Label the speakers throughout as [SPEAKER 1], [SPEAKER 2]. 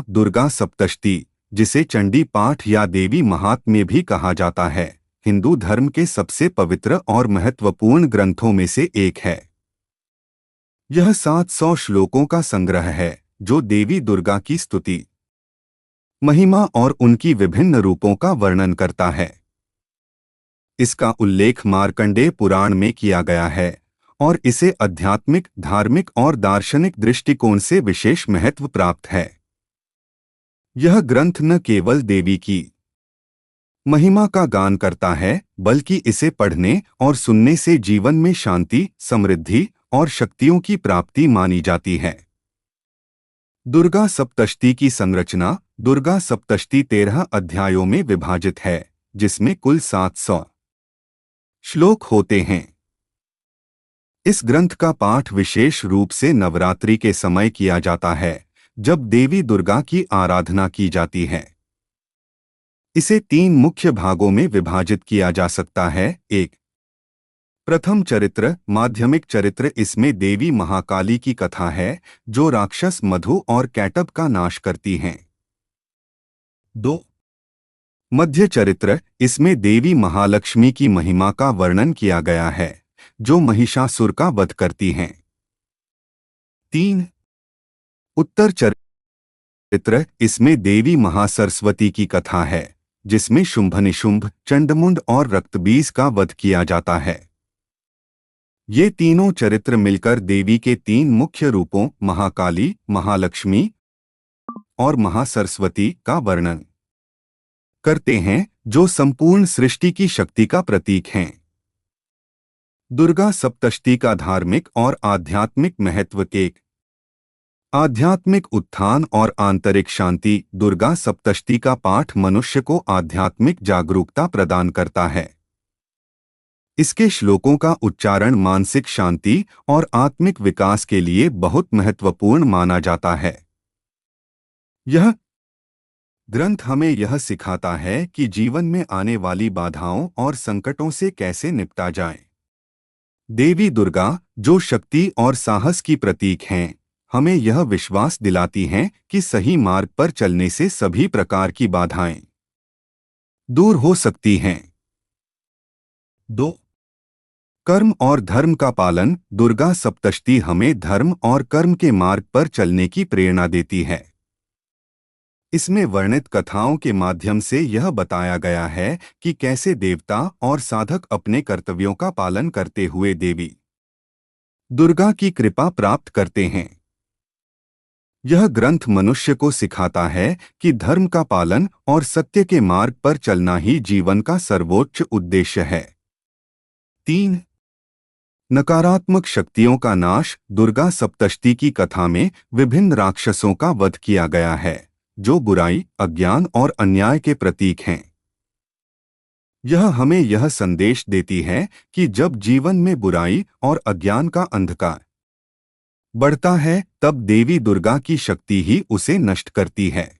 [SPEAKER 1] दुर्गा सप्तशती, जिसे चंडी पाठ या देवी महात्म्य भी कहा जाता है, हिंदू धर्म के सबसे पवित्र और महत्वपूर्ण ग्रंथों में से एक है। यह 700 श्लोकों का संग्रह है जो देवी दुर्गा की स्तुति, महिमा और उनकी विभिन्न रूपों का वर्णन करता है। इसका उल्लेख मार्कंडेय पुराण में किया गया है और इसे आध्यात्मिक, धार्मिक और दार्शनिक दृष्टिकोण से विशेष महत्व प्राप्त है। यह ग्रंथ न केवल देवी की महिमा का गान करता है, बल्कि इसे पढ़ने और सुनने से जीवन में शांति, समृद्धि और शक्तियों की प्राप्ति मानी जाती है। दुर्गा सप्तशती की संरचना। दुर्गा सप्तशती 13 अध्यायों में विभाजित है, जिसमें कुल 700 श्लोक होते हैं। इस ग्रंथ का पाठ विशेष रूप से नवरात्रि के समय किया जाता है, जब देवी दुर्गा की आराधना की जाती है। इसे 3 मुख्य भागों में विभाजित किया जा सकता है। 1. प्रथम चरित्र, माध्यमिक चरित्र। इसमें देवी महाकाली की कथा है, जो राक्षस मधु और कैटब का नाश करती हैं। 2. मध्य चरित्र। इसमें देवी महालक्ष्मी की महिमा का वर्णन किया गया है, जो महिषासुर का वध करती हैं। 3. उत्तर चरित्र। इसमें देवी महासरस्वती की कथा है, जिसमें शुंभ निशुंभ, चंडमुंड और रक्तबीज का वध किया जाता है। ये तीनों चरित्र मिलकर देवी के 3 मुख्य रूपों महाकाली, महालक्ष्मी और महासरस्वती का वर्णन करते हैं, जो संपूर्ण सृष्टि की शक्ति का प्रतीक हैं। दुर्गा सप्तशती का धार्मिक और आध्यात्मिक महत्व। 1. आध्यात्मिक उत्थान और आंतरिक शांति। दुर्गा सप्तशती का पाठ मनुष्य को आध्यात्मिक जागरूकता प्रदान करता है। इसके श्लोकों का उच्चारण मानसिक शांति और आत्मिक विकास के लिए बहुत महत्वपूर्ण माना जाता है। यह ग्रंथ हमें यह सिखाता है कि जीवन में आने वाली बाधाओं और संकटों से कैसे निपटा जाए। देवी दुर्गा, जो शक्ति और साहस की प्रतीक हैं, हमें यह विश्वास दिलाती हैं कि सही मार्ग पर चलने से सभी प्रकार की बाधाएं दूर हो सकती हैं। 2. कर्म और धर्म का पालन। दुर्गा सप्तशती हमें धर्म और कर्म के मार्ग पर चलने की प्रेरणा देती है। इसमें वर्णित कथाओं के माध्यम से यह बताया गया है कि कैसे देवता और साधक अपने कर्तव्यों का पालन करते हुए देवी दुर्गा की कृपा प्राप्त करते हैं। यह ग्रंथ मनुष्य को सिखाता है कि धर्म का पालन और सत्य के मार्ग पर चलना ही जीवन का सर्वोच्च उद्देश्य है। 3. नकारात्मक शक्तियों का नाश। दुर्गा सप्तशती की कथा में विभिन्न राक्षसों का वध किया गया है, जो बुराई, अज्ञान और अन्याय के प्रतीक हैं। यह हमें यह संदेश देती है कि जब जीवन में बुराई और अज्ञान का अंधकार बढ़ता है, तब देवी दुर्गा की शक्ति ही उसे नष्ट करती है।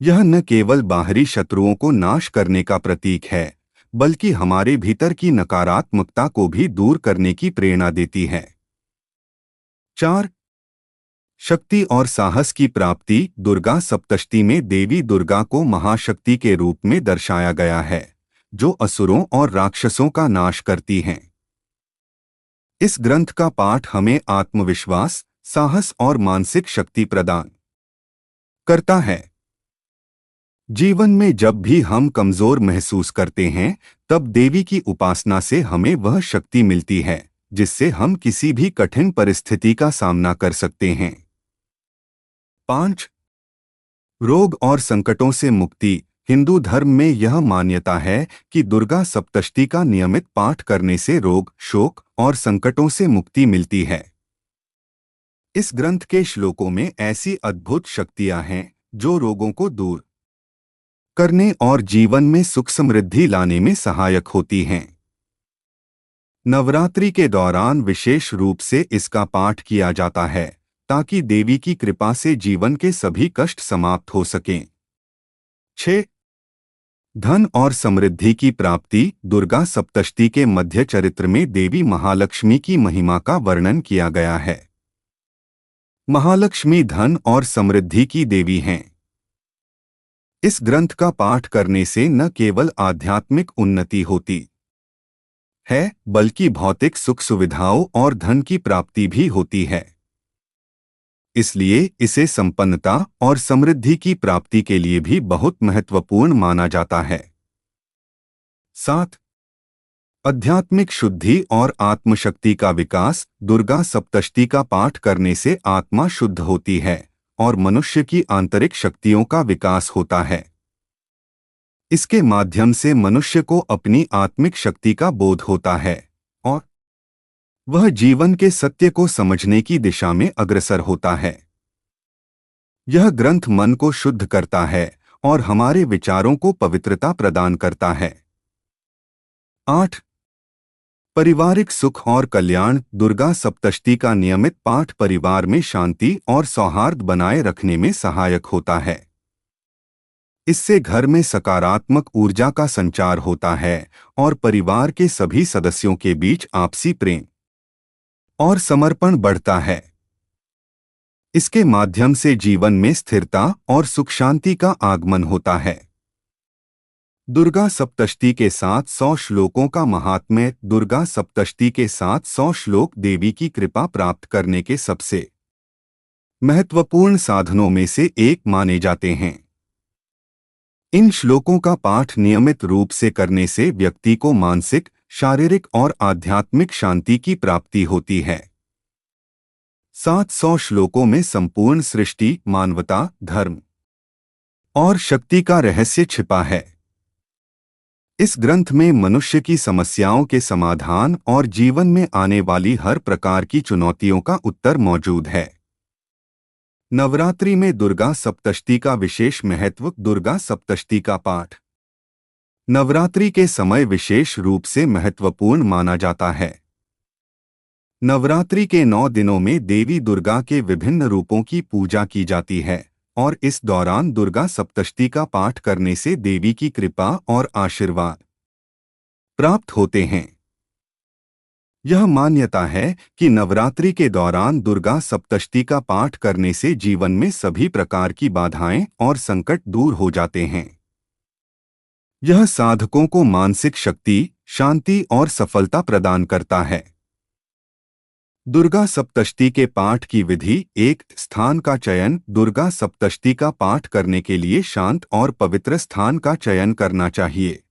[SPEAKER 1] यह न केवल बाहरी शत्रुओं को नाश करने का प्रतीक है, बल्कि हमारे भीतर की नकारात्मकता को भी दूर करने की प्रेरणा देती है। 4. शक्ति और साहस की प्राप्ति। दुर्गा सप्तशती में देवी दुर्गा को महाशक्ति के रूप में दर्शाया गया है, जो असुरों और राक्षसों का नाश करती हैं। इस ग्रंथ का पाठ हमें आत्मविश्वास, साहस और मानसिक शक्ति प्रदान करता है। जीवन में जब भी हम कमजोर महसूस करते हैं, तब देवी की उपासना से हमें वह शक्ति मिलती है, जिससे हम किसी भी कठिन परिस्थिति का सामना कर सकते हैं। 5. रोग और संकटों से मुक्ति। हिंदू धर्म में यह मान्यता है कि दुर्गा सप्तशती का नियमित पाठ करने से रोग, शोक और संकटों से मुक्ति मिलती है। इस ग्रंथ के श्लोकों में ऐसी अद्भुत शक्तियां हैं जो रोगों को दूर करने और जीवन में सुख समृद्धि लाने में सहायक होती हैं। नवरात्रि के दौरान विशेष रूप से इसका पाठ किया जाता है, ताकि देवी की कृपा से जीवन के सभी कष्ट समाप्त हो सकें। 6. धन और समृद्धि की प्राप्ति। दुर्गा सप्तशती के मध्य चरित्र में देवी महालक्ष्मी की महिमा का वर्णन किया गया है। महालक्ष्मी धन और समृद्धि की देवी हैं। इस ग्रंथ का पाठ करने से न केवल आध्यात्मिक उन्नति होती है, बल्कि भौतिक सुख सुविधाओं और धन की प्राप्ति भी होती है। इसलिए इसे संपन्नता और समृद्धि की प्राप्ति के लिए भी बहुत महत्वपूर्ण माना जाता है। 7. आध्यात्मिक शुद्धि और आत्मशक्ति का विकास। दुर्गा सप्तशती का पाठ करने से आत्मा शुद्ध होती है और मनुष्य की आंतरिक शक्तियों का विकास होता है। इसके माध्यम से मनुष्य को अपनी आत्मिक शक्ति का बोध होता है और वह जीवन के सत्य को समझने की दिशा में अग्रसर होता है। यह ग्रंथ मन को शुद्ध करता है और हमारे विचारों को पवित्रता प्रदान करता है। 8. पारिवारिक सुख और कल्याण। दुर्गा सप्तशती का नियमित पाठ परिवार में शांति और सौहार्द बनाए रखने में सहायक होता है। इससे घर में सकारात्मक ऊर्जा का संचार होता है और परिवार के सभी सदस्यों के बीच आपसी प्रेम और समर्पण बढ़ता है। इसके माध्यम से जीवन में स्थिरता और सुख शांति का आगमन होता है। दुर्गा सप्तशती के 700 श्लोकों का महात्म्य। दुर्गा सप्तशती के 700 श्लोक देवी की कृपा प्राप्त करने के सबसे महत्वपूर्ण साधनों में से एक माने जाते हैं। इन श्लोकों का पाठ नियमित रूप से करने से व्यक्ति को मानसिक, शारीरिक और आध्यात्मिक शांति की प्राप्ति होती है। 700 श्लोकों में संपूर्ण सृष्टि, मानवता, धर्म और शक्ति का रहस्य छिपा है। इस ग्रंथ में मनुष्य की समस्याओं के समाधान और जीवन में आने वाली हर प्रकार की चुनौतियों का उत्तर मौजूद है। नवरात्रि में दुर्गा सप्तशती का विशेष महत्व। दुर्गा सप्तशती का पाठ नवरात्रि के समय विशेष रूप से महत्वपूर्ण माना जाता है। नवरात्रि के 9 दिनों में देवी दुर्गा के विभिन्न रूपों की पूजा की जाती है और इस दौरान दुर्गा सप्तशती का पाठ करने से देवी की कृपा और आशीर्वाद प्राप्त होते हैं। यह मान्यता है कि नवरात्रि के दौरान दुर्गा सप्तशती का पाठ करने से जीवन में सभी प्रकार की बाधाएं और संकट दूर हो जाते हैं। यह साधकों को मानसिक शक्ति, शांति और सफलता प्रदान करता है। दुर्गा सप्तशती के पाठ की विधि। एक, स्थान का चयन। दुर्गा सप्तशती का पाठ करने के लिए शांत और पवित्र स्थान का चयन करना चाहिए।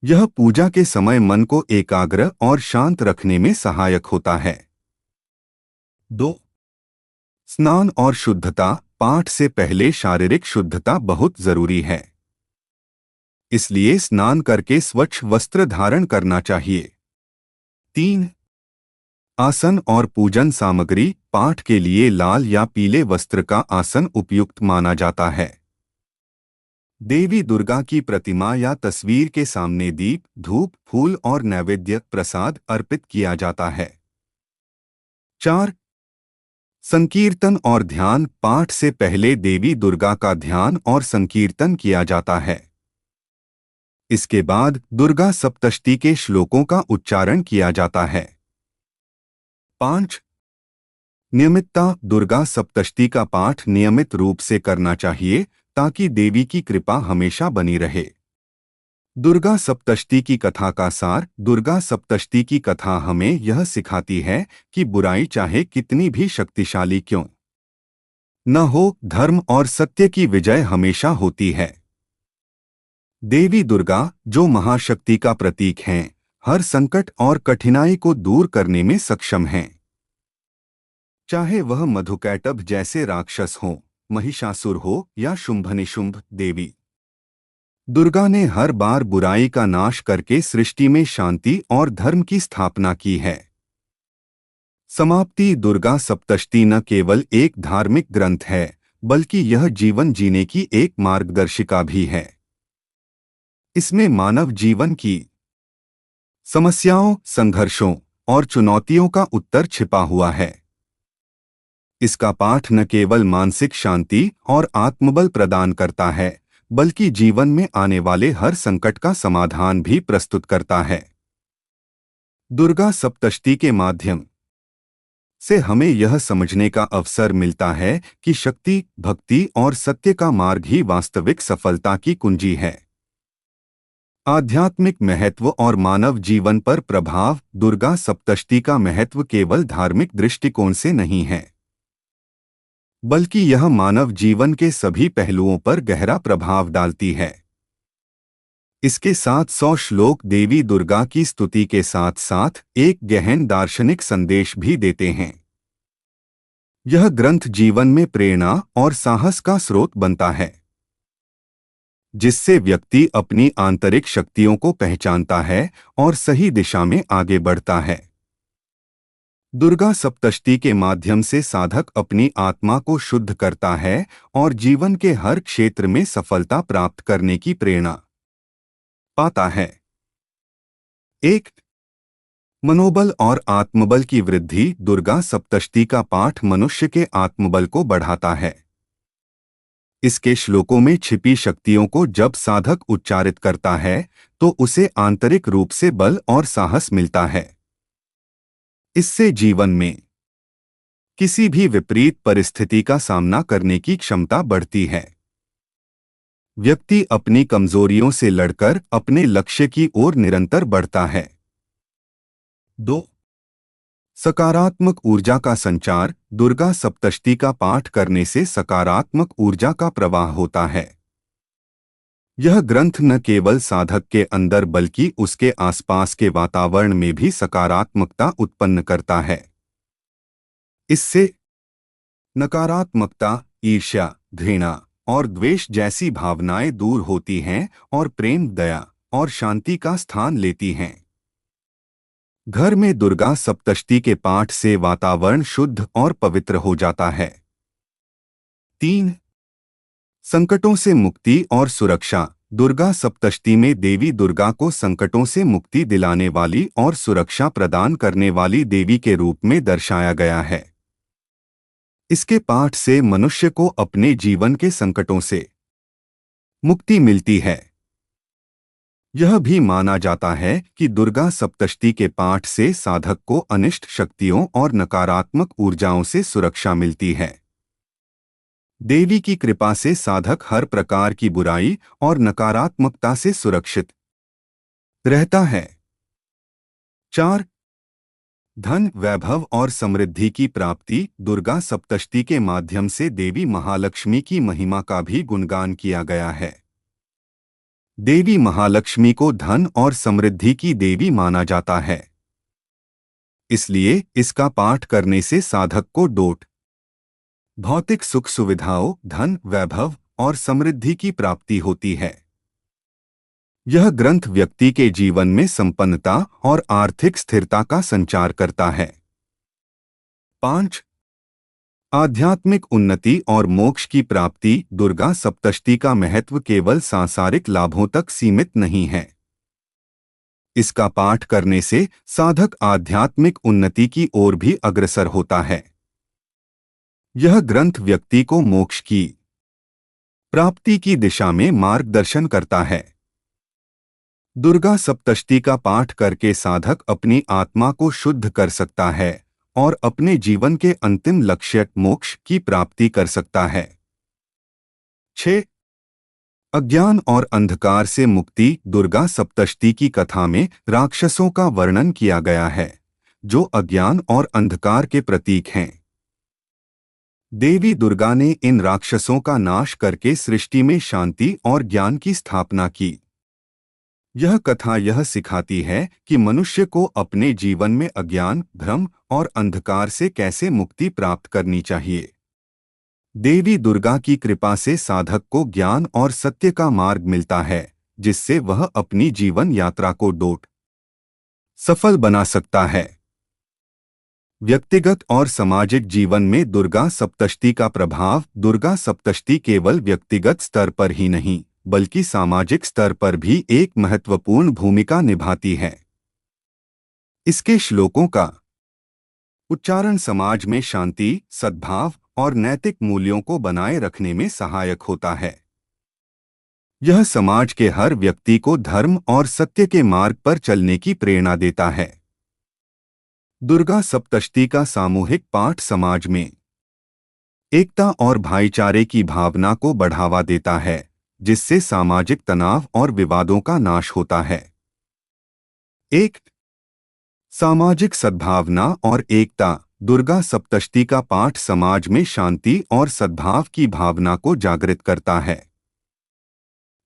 [SPEAKER 1] यह पूजा के समय मन को एकाग्र और शांत रखने में सहायक होता है। 2. स्नान और शुद्धता। पाठ से पहले शारीरिक शुद्धता बहुत जरूरी है, इसलिए स्नान करके स्वच्छ वस्त्र धारण करना चाहिए। 3. आसन और पूजन सामग्री। पाठ के लिए लाल या पीले वस्त्र का आसन उपयुक्त माना जाता है। देवी दुर्गा की प्रतिमा या तस्वीर के सामने दीप, धूप, फूल और नैवेद्य प्रसाद अर्पित किया जाता है। 4. संकीर्तन और ध्यान। पाठ से पहले देवी दुर्गा का ध्यान और संकीर्तन किया जाता है। इसके बाद दुर्गा सप्तशती के श्लोकों का उच्चारण किया जाता है। 5. नियमितता। दुर्गा सप्तशती का पाठ नियमित रूप से करना चाहिए ताकि देवी की कृपा हमेशा बनी रहे। दुर्गा सप्तशती की कथा का सार। दुर्गा सप्तशती की कथा हमें यह सिखाती है कि बुराई चाहे कितनी भी शक्तिशाली क्यों न हो, धर्म और सत्य की विजय हमेशा होती है। देवी दुर्गा, जो महाशक्ति का प्रतीक हैं, हर संकट और कठिनाई को दूर करने में सक्षम हैं। चाहे वह मधुकैटभ जैसे राक्षस हों, महिषासुर हो या शुंभनिशुंभ, देवी दुर्गा ने हर बार बुराई का नाश करके सृष्टि में शांति और धर्म की स्थापना की है। समाप्ति। दुर्गा सप्तशती न केवल एक धार्मिक ग्रंथ है, बल्कि यह जीवन जीने की एक मार्गदर्शिका भी है। इसमें मानव जीवन की समस्याओं, संघर्षों और चुनौतियों का उत्तर छिपा हुआ है। इसका पाठ न केवल मानसिक शांति और आत्मबल प्रदान करता है, बल्कि जीवन में आने वाले हर संकट का समाधान भी प्रस्तुत करता है। दुर्गा सप्तशती के माध्यम से हमें यह समझने का अवसर मिलता है कि शक्ति, भक्ति और सत्य का मार्ग ही वास्तविक सफलता की कुंजी है। आध्यात्मिक महत्व और मानव जीवन पर प्रभाव। दुर्गा सप्तशती का महत्व केवल धार्मिक दृष्टिकोण से नहीं है, बल्कि यह मानव जीवन के सभी पहलुओं पर गहरा प्रभाव डालती है। इसके 700 श्लोक देवी दुर्गा की स्तुति के साथ साथ एक गहन दार्शनिक संदेश भी देते हैं। यह ग्रंथ जीवन में प्रेरणा और साहस का स्रोत बनता है, जिससे व्यक्ति अपनी आंतरिक शक्तियों को पहचानता है और सही दिशा में आगे बढ़ता है। दुर्गा सप्तशती के माध्यम से साधक अपनी आत्मा को शुद्ध करता है और जीवन के हर क्षेत्र में सफलता प्राप्त करने की प्रेरणा पाता है। 1. मनोबल और आत्मबल की वृद्धि। दुर्गा सप्तशती का पाठ मनुष्य के आत्मबल को बढ़ाता है। इसके श्लोकों में छिपी शक्तियों को जब साधक उच्चारित करता है तो उसे आंतरिक रूप से बल और साहस मिलता है। इससे जीवन में किसी भी विपरीत परिस्थिति का सामना करने की क्षमता बढ़ती है। व्यक्ति अपनी कमजोरियों से लड़कर अपने लक्ष्य की ओर निरंतर बढ़ता है। 2. सकारात्मक ऊर्जा का संचार। दुर्गा सप्तशती का पाठ करने से सकारात्मक ऊर्जा का प्रवाह होता है। यह ग्रंथ न केवल साधक के अंदर बल्कि उसके आसपास के वातावरण में भी सकारात्मकता उत्पन्न करता है। इससे नकारात्मकता, ईर्ष्या, घृणा और द्वेष जैसी भावनाएं दूर होती हैं और प्रेम, दया और शांति का स्थान लेती हैं। घर में दुर्गा सप्तशती के पाठ से वातावरण शुद्ध और पवित्र हो जाता है। 3. संकटों से मुक्ति और सुरक्षा। दुर्गा सप्तशती में देवी दुर्गा को संकटों से मुक्ति दिलाने वाली और सुरक्षा प्रदान करने वाली देवी के रूप में दर्शाया गया है। इसके पाठ से मनुष्य को अपने जीवन के संकटों से मुक्ति मिलती है। यह भी माना जाता है कि दुर्गा सप्तशती के पाठ से साधक को अनिष्ट शक्तियों और नकारात्मक ऊर्जाओं से सुरक्षा मिलती है। देवी की कृपा से साधक हर प्रकार की बुराई और नकारात्मकता से सुरक्षित रहता है। 4. धन, वैभव और समृद्धि की प्राप्ति। दुर्गा सप्तशती के माध्यम से देवी महालक्ष्मी की महिमा का भी गुणगान किया गया है। देवी महालक्ष्मी को धन और समृद्धि की देवी माना जाता है। इसलिए इसका पाठ करने से साधक को भौतिक सुख सुविधाओं, धन, वैभव और समृद्धि की प्राप्ति होती है। यह ग्रंथ व्यक्ति के जीवन में संपन्नता और आर्थिक स्थिरता का संचार करता है। 5. आध्यात्मिक उन्नति और मोक्ष की प्राप्ति। दुर्गा सप्तशती का महत्व केवल सांसारिक लाभों तक सीमित नहीं है। इसका पाठ करने से साधक आध्यात्मिक उन्नति की ओर भी अग्रसर होता है। यह ग्रंथ व्यक्ति को मोक्ष की प्राप्ति की दिशा में मार्गदर्शन करता है। दुर्गा सप्तशती का पाठ करके साधक अपनी आत्मा को शुद्ध कर सकता है और अपने जीवन के अंतिम लक्ष्य मोक्ष की प्राप्ति कर सकता है। 6. अज्ञान और अंधकार से मुक्ति। दुर्गा सप्तशती की कथा में राक्षसों का वर्णन किया गया है, जो अज्ञान और अंधकार के प्रतीक हैं। देवी दुर्गा ने इन राक्षसों का नाश करके सृष्टि में शांति और ज्ञान की स्थापना की। यह कथा यह सिखाती है कि मनुष्य को अपने जीवन में अज्ञान, भ्रम और अंधकार से कैसे मुक्ति प्राप्त करनी चाहिए। देवी दुर्गा की कृपा से साधक को ज्ञान और सत्य का मार्ग मिलता है, जिससे वह अपनी जीवन यात्रा को सफल बना सकता है। व्यक्तिगत और सामाजिक जीवन में दुर्गा सप्तशती का प्रभाव। दुर्गा सप्तशती केवल व्यक्तिगत स्तर पर ही नहीं, बल्कि सामाजिक स्तर पर भी एक महत्वपूर्ण भूमिका निभाती है। इसके श्लोकों का उच्चारण समाज में शांति, सद्भाव और नैतिक मूल्यों को बनाए रखने में सहायक होता है। यह समाज के हर व्यक्ति को धर्म और सत्य के मार्ग पर चलने की प्रेरणा देता है। दुर्गा सप्तशती का सामूहिक पाठ समाज में एकता और भाईचारे की भावना को बढ़ावा देता है, जिससे सामाजिक तनाव और विवादों का नाश होता है। एक सामाजिक सद्भावना और एकता। दुर्गा सप्तशती का पाठ समाज में शांति और सद्भाव की भावना को जागृत करता है।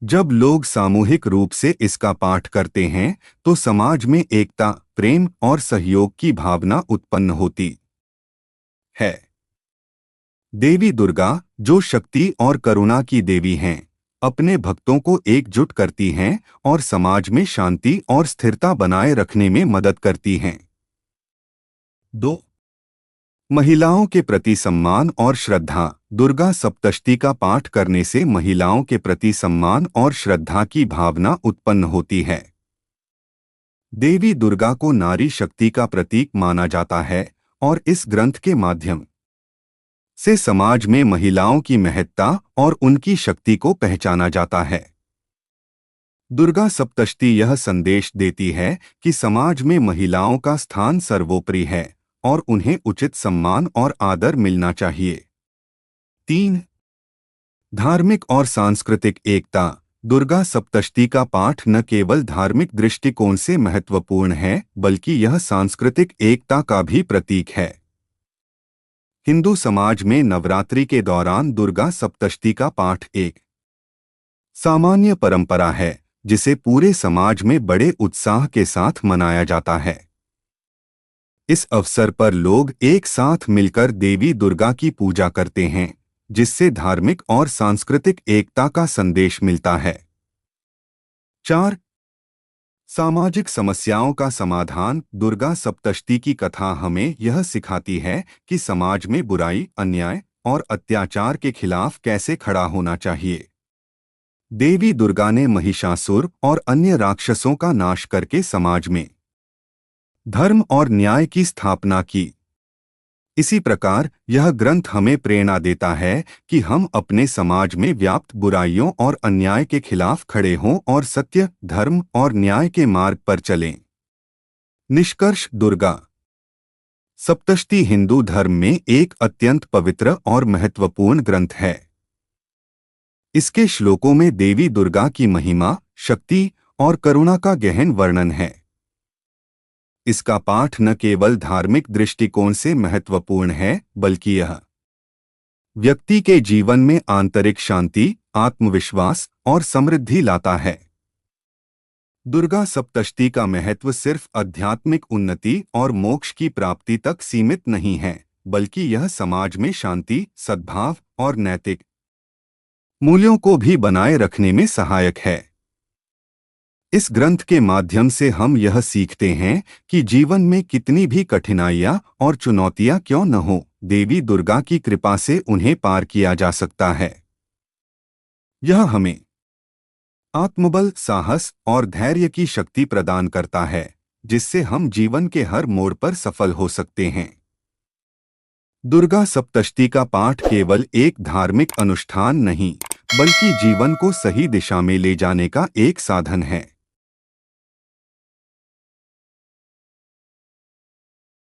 [SPEAKER 1] जब लोग सामूहिक रूप से इसका पाठ करते हैं तो समाज में एकता, प्रेम और सहयोग की भावना उत्पन्न होती है। देवी दुर्गा, जो शक्ति और करुणा की देवी हैं, अपने भक्तों को एकजुट करती हैं और समाज में शांति और स्थिरता बनाए रखने में मदद करती हैं। 2 महिलाओं के प्रति सम्मान और श्रद्धा। दुर्गा सप्तशती का पाठ करने से महिलाओं के प्रति सम्मान और श्रद्धा की भावना उत्पन्न होती है। देवी दुर्गा को नारी शक्ति का प्रतीक माना जाता है और इस ग्रंथ के माध्यम से समाज में महिलाओं की महत्ता और उनकी शक्ति को पहचाना जाता है। दुर्गा सप्तशती यह संदेश देती है कि समाज में महिलाओं का स्थान सर्वोपरि है और उन्हें उचित सम्मान और आदर मिलना चाहिए। 3 धार्मिक और सांस्कृतिक एकता। दुर्गा सप्तशती का पाठ न केवल धार्मिक दृष्टिकोण से महत्वपूर्ण है, बल्कि यह सांस्कृतिक एकता का भी प्रतीक है। हिंदू समाज में नवरात्रि के दौरान दुर्गा सप्तशती का पाठ एक सामान्य परंपरा है, जिसे पूरे समाज में बड़े उत्साह के साथ मनाया जाता है। इस अवसर पर लोग एक साथ मिलकर देवी दुर्गा की पूजा करते हैं, जिससे धार्मिक और सांस्कृतिक एकता का संदेश मिलता है। 4 सामाजिक समस्याओं का समाधान। दुर्गा सप्तशती की कथा हमें यह सिखाती है कि समाज में बुराई, अन्याय और अत्याचार के खिलाफ कैसे खड़ा होना चाहिए। देवी दुर्गा ने महिषासुर और अन्य राक्षसों का नाश करके समाज में धर्म और न्याय की स्थापना की। इसी प्रकार यह ग्रंथ हमें प्रेरणा देता है कि हम अपने समाज में व्याप्त बुराइयों और अन्याय के खिलाफ खड़े हों और सत्य, धर्म और न्याय के मार्ग पर चलें। निष्कर्ष। दुर्गा सप्तशती हिंदू धर्म में एक अत्यंत पवित्र और महत्वपूर्ण ग्रंथ है। इसके श्लोकों में देवी दुर्गा की महिमा, शक्ति और करुणा का गहन वर्णन है। इसका पाठ न केवल धार्मिक दृष्टिकोण से महत्वपूर्ण है, बल्कि यह व्यक्ति के जीवन में आंतरिक शांति, आत्मविश्वास और समृद्धि लाता है। दुर्गा सप्तशती का महत्व सिर्फ आध्यात्मिक उन्नति और मोक्ष की प्राप्ति तक सीमित नहीं है, बल्कि यह समाज में शांति, सद्भाव और नैतिक मूल्यों को भी बनाए रखने में सहायक है। इस ग्रंथ के माध्यम से हम यह सीखते हैं कि जीवन में कितनी भी कठिनाइयां और चुनौतियां क्यों न हो, देवी दुर्गा की कृपा से उन्हें पार किया जा सकता है। यह हमें आत्मबल, साहस और धैर्य की शक्ति प्रदान करता है, जिससे हम जीवन के हर मोड़ पर सफल हो सकते हैं। दुर्गा सप्तशती का पाठ केवल एक धार्मिक अनुष्ठान नहीं, बल्कि जीवन को सही दिशा में ले जाने का एक साधन है।